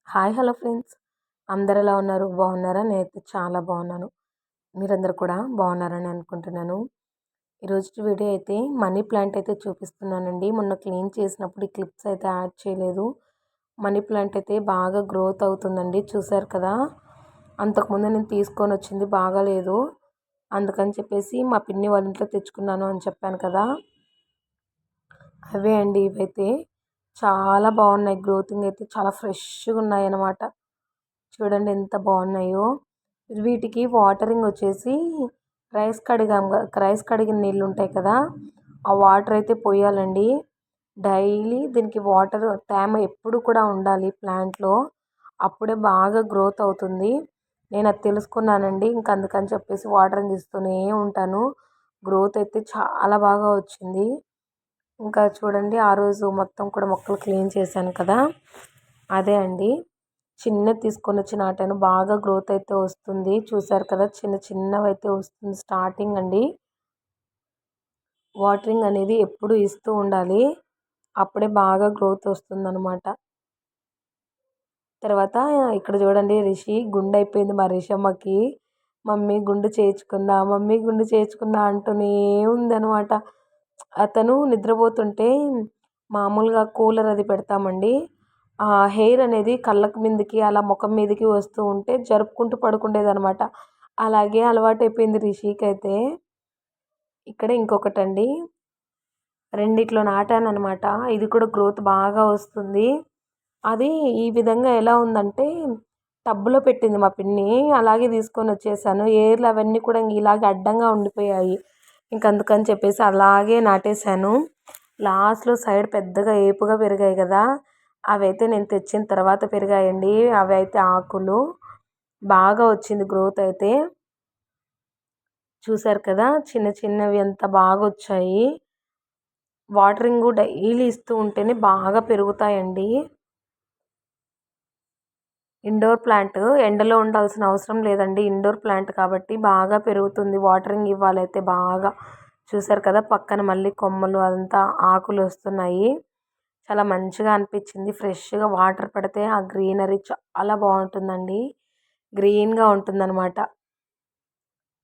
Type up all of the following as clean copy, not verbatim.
Hi hello friends, అందరు ఎలా ఉన్నారు? బాగున్నారా? నేనైతే చాలా బాగున్నాను. మీరందరూ కూడా బాగున్నారని అనుకుంటున్నాను. ఈరోజు వీడియో అయితే మనీ ప్లాంట్ అయితే చూపిస్తున్నానండి. మొన్న క్లీన్ చేసినప్పుడు ఈ క్లిప్స్ అయితే యాడ్ చేయలేదు. మనీ ప్లాంట్ అయితే బాగా గ్రోత్ అవుతుందండి, చూసారు కదా. అంతకుముందు నేను తీసుకొని వచ్చింది బాగాలేదు, అందుకని చెప్పేసి మా పిన్ని వాళ్ళ ఇంట్లో తెచ్చుకున్నాను అని చెప్పాను కదా. అవే అండి ఇవైతే చాలా బాగున్నాయి. గ్రోతింగ్ అయితే చాలా ఫ్రెష్గా ఉన్నాయి అన్నమాట. చూడండి ఎంత బాగున్నాయో. వీటికి వాటరింగ్ వచ్చేసి రైస్ కడిగిన నీళ్ళు ఉంటాయి కదా, ఆ వాటర్ అయితే పోయాలండి డైలీ. దీనికి వాటర్ తేమ ఎప్పుడు కూడా ఉండాలి ప్లాంట్లో, అప్పుడే బాగా గ్రోత్ అవుతుంది. నేను అది తెలుసుకున్నానండి, ఇంక అందుకని చెప్పేసి వాటరింగ్ ఇస్తూనే ఉంటాను. గ్రోత్ అయితే చాలా బాగా వచ్చింది. ఇంకా చూడండి, ఆ రోజు మొత్తం కూడా మొక్కలు క్లీన్ చేశాను కదా, అదే అండి. చిన్నది తీసుకొని వచ్చి నాటాను, బాగా గ్రోత్ అయితే వస్తుంది. చూసారు కదా, చిన్న చిన్నవి అయితే వస్తుంది స్టార్టింగ్ అండి. వాటరింగ్ అనేది ఎప్పుడు ఇస్తూ ఉండాలి, అప్పుడే బాగా గ్రోత్ వస్తుంది అనమాట. తర్వాత ఇక్కడ చూడండి, రిషి గుండె అయిపోయింది మా రిషమ్మకి. మమ్మీ గుండు చేయించుకుందా, మమ్మీ గుండు చేయించుకుందా అంటూనే ఉందనమాట. అతను నిద్రపోతుంటే మామూలుగా కూలర్ అది పెడతామండి, ఆ హెయిర్ అనేది కళ్ళకు మీదకి అలా ముఖం మీదకి వస్తూ ఉంటే జరుపుకుంటూ పడుకుండేదనమాట. అలాగే అలవాటైపోయింది రిషికి అయితే. ఇక్కడ ఇంకొకటండి, రెండిట్లో నాటాను అనమాట. ఇది కూడా గ్రోత్ బాగా వస్తుంది. అది ఈ విధంగా ఎలా ఉందంటే టబ్బులో పెట్టింది మా పిన్ని, అలాగే తీసుకొని వచ్చేసాను. ఏర్లు అవన్నీ కూడా ఇలాగే అడ్డంగా ఉండిపోయాయి. అందుకని చెప్పేసి అలాగే నాటేశాను. లాస్ట్లో సైడ్ పెద్దగా ఏపుగా పెరిగాయి కదా, అవి అయితే నేను తెచ్చిన తర్వాత పెరిగాయండి. అవి అయితే ఆకులు బాగా వచ్చింది గ్రోత్ అయితే. చూసారు కదా, చిన్న చిన్నవి ఎంత బాగా వచ్చాయి. వాటరింగ్ డైలీ ఇస్తూ ఉంటేనే బాగా పెరుగుతాయండి. ఇండోర్ ప్లాంట్ ఎండలో ఉండాల్సిన అవసరం లేదండి, ఇండోర్ ప్లాంట్ కాబట్టి బాగా పెరుగుతుంది. వాటరింగ్ ఇవ్వాలైతే బాగా. చూసారు కదా, పక్కన మళ్ళీ కొమ్మలు అదంతా ఆకులు వస్తున్నాయి. చాలా మంచిగా అనిపించింది. ఫ్రెష్గా వాటర్ పడితే ఆ గ్రీనరీ చాలా బాగుంటుందండి, గ్రీన్గా ఉంటుందన్నమాట.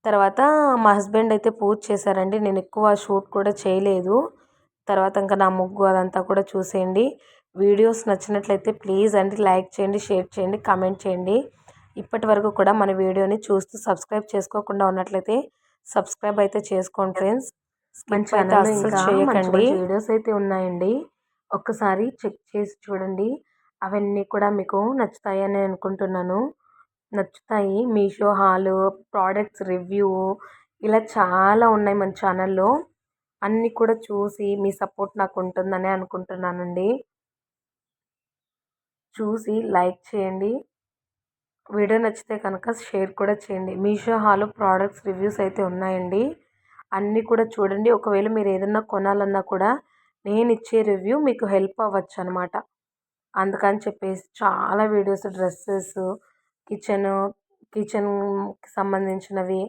తర్వాత మా హస్బెండ్ అయితే పూజ చేశారండి, నేను ఎక్కువ షూట్ కూడా చేయలేదు. తర్వాత ఇంకా నా ముగ్గు అదంతా కూడా చూసేయండి. వీడియోస్ నచ్చినట్లయితే ప్లీజ్ అండి లైక్ చేయండి, షేర్ చేయండి, కామెంట్ చేయండి. ఇప్పటి వరకు కూడా మన వీడియోని చూస్తూ సబ్స్క్రైబ్ చేసుకోకుండా ఉన్నట్లయితే సబ్స్క్రైబ్ అయితే చేసుకోండి ఫ్రెండ్స్. మంచి అయితే అస్సలు చేయకండి. వీడియోస్ అయితే ఉన్నాయండి, ఒక్కసారి చెక్ చేసి చూడండి. అవన్నీ కూడా మీకు నచ్చుతాయని అనుకుంటున్నాను. నచ్చుతాయి. మీషో హాలు, ప్రోడక్ట్స్ రివ్యూ, ఇలా చాలా ఉన్నాయి మన ఛానల్లో. అన్నీ కూడా చూసి మీ సపోర్ట్ నాకు ఉంటుందని అనుకుంటున్నానండి. చూసి లైక్ చేయండి, వీడియో నచ్చితే కనుక షేర్ కూడా చేయండి. మీషో హాలో ప్రోడక్ట్స్ రివ్యూస్ అయితే ఉన్నాయండి, అన్నీ కూడా చూడండి. ఒకవేళ మీరు ఏదన్నా కొనాలన్నా కూడా నేను ఇచ్చే రివ్యూ మీకు హెల్ప్ అవ్వచ్చు అనమాట. అందుకని చెప్పేసి చాలా వీడియోస్, డ్రెస్సెస్, కిచెన్కి సంబంధించినవి,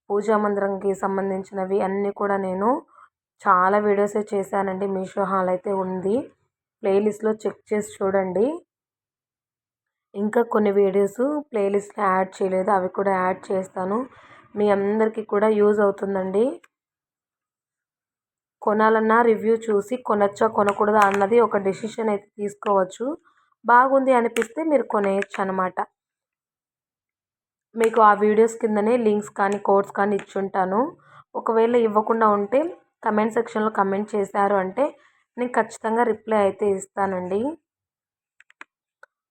పూజా మందిరంకి సంబంధించినవి అన్నీ కూడా నేను చాలా వీడియోసే చేశానండి. మీషో హాల్ అయితే ఉంది, ప్లేలిస్ట్లో చెక్ చేసి చూడండి. ఇంకా కొన్ని వీడియోస్ ప్లేలిస్ట్లో యాడ్ చేయలేదు, అవి కూడా యాడ్ చేస్తాను. మీ అందరికీ కూడా యూజ్ అవుతుందండి. కొనాలన్నా రివ్యూ చూసి కొనొచ్చా కొనకూడదా అన్నది ఒక డెసిషన్ అయితే తీసుకోవచ్చు. బాగుంది అనిపిస్తే మీరు కొనేయచ్చు అనమాట. మీకు ఆ వీడియోస్ కిందనే లింక్స్ కానీ కోడ్స్ కానీ ఇచ్చుంటాను. ఒకవేళ ఇవ్వకుండా ఉంటే కమెంట్ సెక్షన్లో కమెంట్ చేశారు అంటే నేను ఖచ్చితంగా రిప్లై అయితే ఇస్తానండి.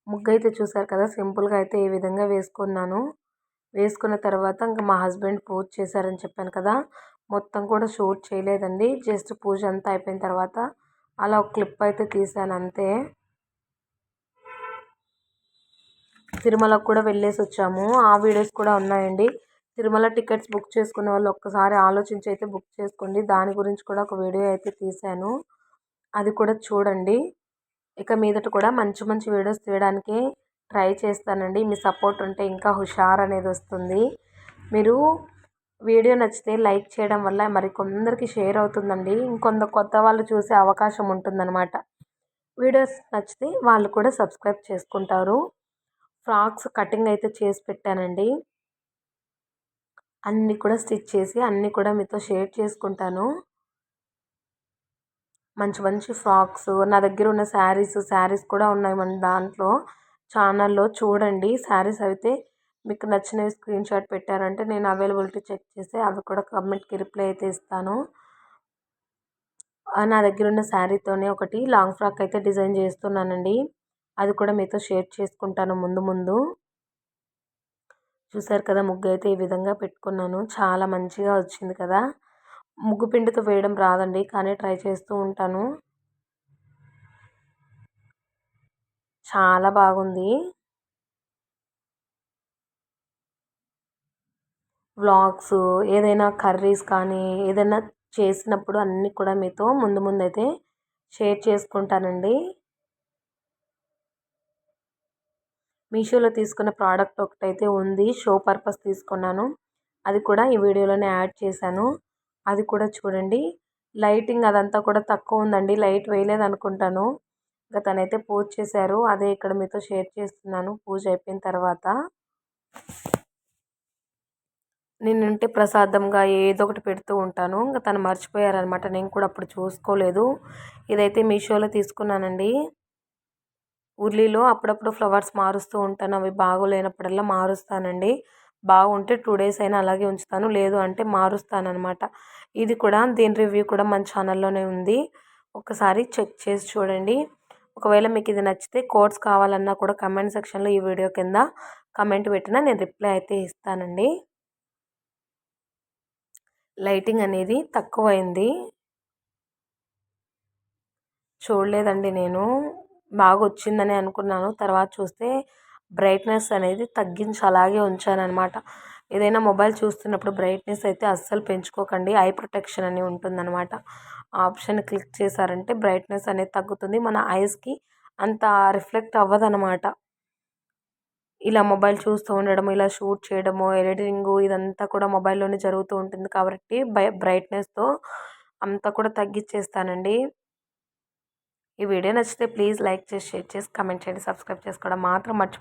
ముగ్గు అయితే చూసారు కదా, సింపుల్గా అయితే ఈ విధంగా వేసుకున్నాను. వేసుకున్న తర్వాత ఇంకా మా హస్బెండ్ పూజ చేశారని చెప్పాను కదా, మొత్తం కూడా షూట్ చేయలేదండి. జస్ట్ పూజ అంతా అయిపోయిన తర్వాత అలా ఒక క్లిప్ అయితే తీసాను అంతే. తిరుమలకు కూడా వెళ్ళేసి వచ్చాము, ఆ వీడియోస్ కూడా ఉన్నాయండి. తిరుమల టికెట్స్ బుక్ చేసుకునే వాళ్ళు ఒక్కసారి ఆలోచించి అయితే బుక్ చేసుకోండి. దాని గురించి కూడా ఒక వీడియో అయితే తీశాను, అది కూడా చూడండి. ఇక మీదట కూడా మంచి మంచి వీడియోస్ తీయడానికి ట్రై చేస్తానండి. మీ సపోర్ట్ ఉంటే ఇంకా హుషారు అనేది వస్తుంది. మీరు వీడియో నచ్చితే లైక్ చేయడం వల్ల మరి కొందరికి షేర్ అవుతుందండి, ఇంకొందరు కొత్త వాళ్ళు చూసే అవకాశం ఉంటుందన్నమాట. వీడియోస్ నచ్చితే వాళ్ళు కూడా సబ్స్క్రైబ్ చేసుకుంటారు. ఫ్రాక్స్ కటింగ్ అయితే చేసి పెట్టానండి. అన్నీ కూడా స్టిచ్ చేసి అన్నీ కూడా మీతో షేర్ చేసుకుంటాను. మంచి మంచి ఫ్రాక్స్ నా దగ్గర ఉన్న శారీస్ కూడా ఉన్నాయి మన దాంట్లో ఛానల్లో చూడండి. శారీస్ అయితే మీకు నచ్చినవి స్క్రీన్ షాట్ పెట్టారంటే నేను అవైలబిలిటీ చెక్ చేసి అవి కూడా కమెంట్కి రిప్లై అయితే ఇస్తాను. నా దగ్గర ఉన్న శారీతోనే ఒకటి లాంగ్ ఫ్రాక్ అయితే డిజైన్ చేస్తున్నానండి. అది కూడా మీతో షేర్ చేసుకుంటాను ముందు ముందు. చూసారు కదా, ముగ్గు అయితే ఈ విధంగా పెట్టుకున్నాను. చాలా మంచిగా వచ్చింది కదా. ముగ్గు పిండితో వేయడం రాదండి, కానీ ట్రై చేస్తూ ఉంటాను. చాలా బాగుంది. వ్లాగ్స్ ఏదైనా కర్రీస్ కానీ ఏదైనా చేసినప్పుడు అన్నీ కూడా మీతో ముందు ముందైతే షేర్ చేసుకుంటానండి. మీషోలో తీసుకున్న ప్రోడక్ట్ ఒకటైతే ఉంది, షో పర్పస్ తీసుకున్నాను. అది కూడా ఈ వీడియోలోనే యాడ్ చేశాను. అది కూడా చూడండి. లైటింగ్ అదంతా కూడా తక్కువ ఉందండి, లైట్ వేయలేదు అనుకుంటాను. ఇంకా తనైతే పూజ చేశారు, అదే ఇక్కడ మీతో షేర్ చేస్తున్నాను పూజ అయిపోయిన తర్వాత. నేనుంటే ప్రసాదంగా ఏదో ఒకటి పెడుతూ ఉంటాను. ఇంకా తను మర్చిపోయారనమాట, నేను కూడా అప్పుడు చూసుకోలేదు. ఇదైతే మీషోలో తీసుకున్నానండి. ఉర్లీలో అప్పుడప్పుడు ఫ్లవర్స్ మారుస్తూ ఉంటాను, అవి బాగోలేనప్పుడల్లా మారుస్తానండి. బాగుంటే 2 డేస్ అయినా అలాగే ఉంచుతాను, లేదు అంటే మారుస్తానమాట. ఇది కూడా దీని రివ్యూ కూడా మన ఛానల్లోనే ఉంది, ఒకసారి చెక్ చేసి చూడండి. ఒకవేళ మీకు ఇది నచ్చితే కోడ్స్ కావాలన్నా కూడా కమెంట్ సెక్షన్లో ఈ వీడియో కింద కమెంట్ పెట్టినా నేను రిప్లై అయితే ఇస్తానండి. లైటింగ్ అనేది తక్కువైంది, చూడలేదండి నేను. బాగా వచ్చిందని అనుకున్నాను, తర్వాత చూస్తే బ్రైట్నెస్ అనేది తగ్గించి అలాగే ఉంచానన్నమాట. ఏదైనా మొబైల్ చూస్తున్నప్పుడు బ్రైట్నెస్ అయితే అస్సలు పెంచుకోకండి, ఐ ప్రొటెక్షన్ అని ఉంటుందన్నమాట. ఆ ఆప్షన్ క్లిక్ చేశారంటే బ్రైట్నెస్ అనేది తగ్గుతుంది, మన ఐస్కి అంత రిఫ్లెక్ట్ అవ్వదన్నమాట. ఇలా మొబైల్ చూస్తూ ఉండడం, ఇలా షూట్ చేయడము, ఎడిటింగు ఇదంతా కూడా మొబైల్లోనే జరుగుతూ ఉంటుంది కాబట్టి బ్రైట్నెస్తో అంతా కూడా తగ్గించేస్తానండి. ఈ వీడియో నచ్చితే ప్లీజ్ లైక్ చేసి, షేర్ చేసి, కమెంట్ చేయండి. సబ్స్క్రైబ్ చేసుకోవడం మాత్రం మర్చిపోకండి.